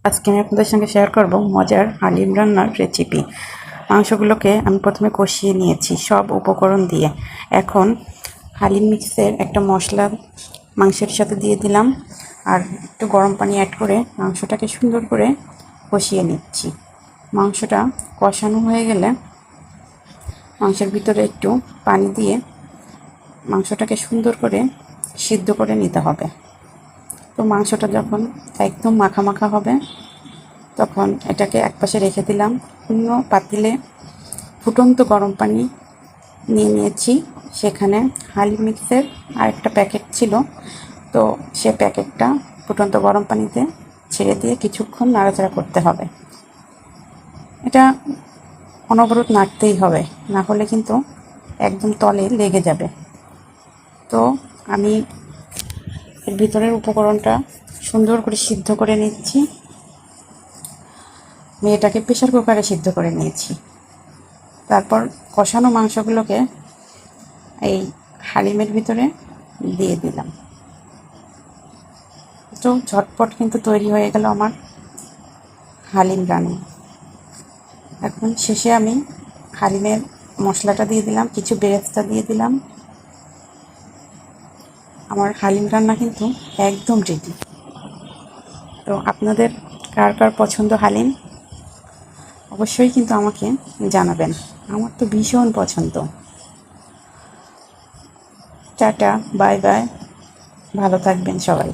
আজকে আমি আপনাদের সঙ্গে শেয়ার করব মজার হালিম রান্নার রেসিপি। মাংসগুলোকে আমি প্রথমে কষিয়ে নিয়েছি সব উপকরণ দিয়ে। এখন হালিম মিক্সের একটা মশলা মাংসের সাথে দিয়ে দিলাম, আর একটু গরম পানি অ্যাড করে মাংসটাকে সুন্দর করে কষিয়ে নিচ্ছি। মাংসটা কষানো হয়ে গেলে মাংসের ভিতরে একটু পানি দিয়ে মাংসটাকে সুন্দর করে সিদ্ধ করে নিতে হবে। তো মাংসটা যখন একদম মাখা মাখা হবে তখন এটাকে একপাশে রেখে দিলাম। অন্য পাতিলে ফুটন্ত গরম পানি নিয়ে নিয়েছি, সেখানে হালিম মিক্সের আরেকটা প্যাকেট ছিল, তো সে প্যাকেটটা ফুটন্ত গরম পানিতে ছেড়ে দিয়ে কিছুক্ষণ নাড়াচাড়া করতে হবে। এটা অনবরত নাড়তেই হবে, না হলে কিন্তু একদম তলে লেগে যাবে। তো আমি এর ভিতরের উপকরণটা সুন্দর করে সিদ্ধ করে নিচ্ছি। আমি এটাকে প্রেশার কুকারে সিদ্ধ করে নিয়েছি। তারপর কষানো মাংসগুলোকে এই হালিমের ভিতরে দিয়ে দিলাম। তো ঝটপট কিন্তু তৈরি হয়ে গেল আমার হালিম রান্না। এখন শেষে আমি হালিমের মশলাটা দিয়ে দিলাম, কিছু বেরেস্তা দিয়ে দিলাম। আমার হালিম রান্না কিন্তু একদম রেডি। তো আপনাদের কার কার পছন্দ হালিম অবশ্যই কিন্তু আমাকে জানাবেন। আমার তো ভীষণ পছন্দ। টাটা, বাই বাই, ভালো থাকবেন সবাই।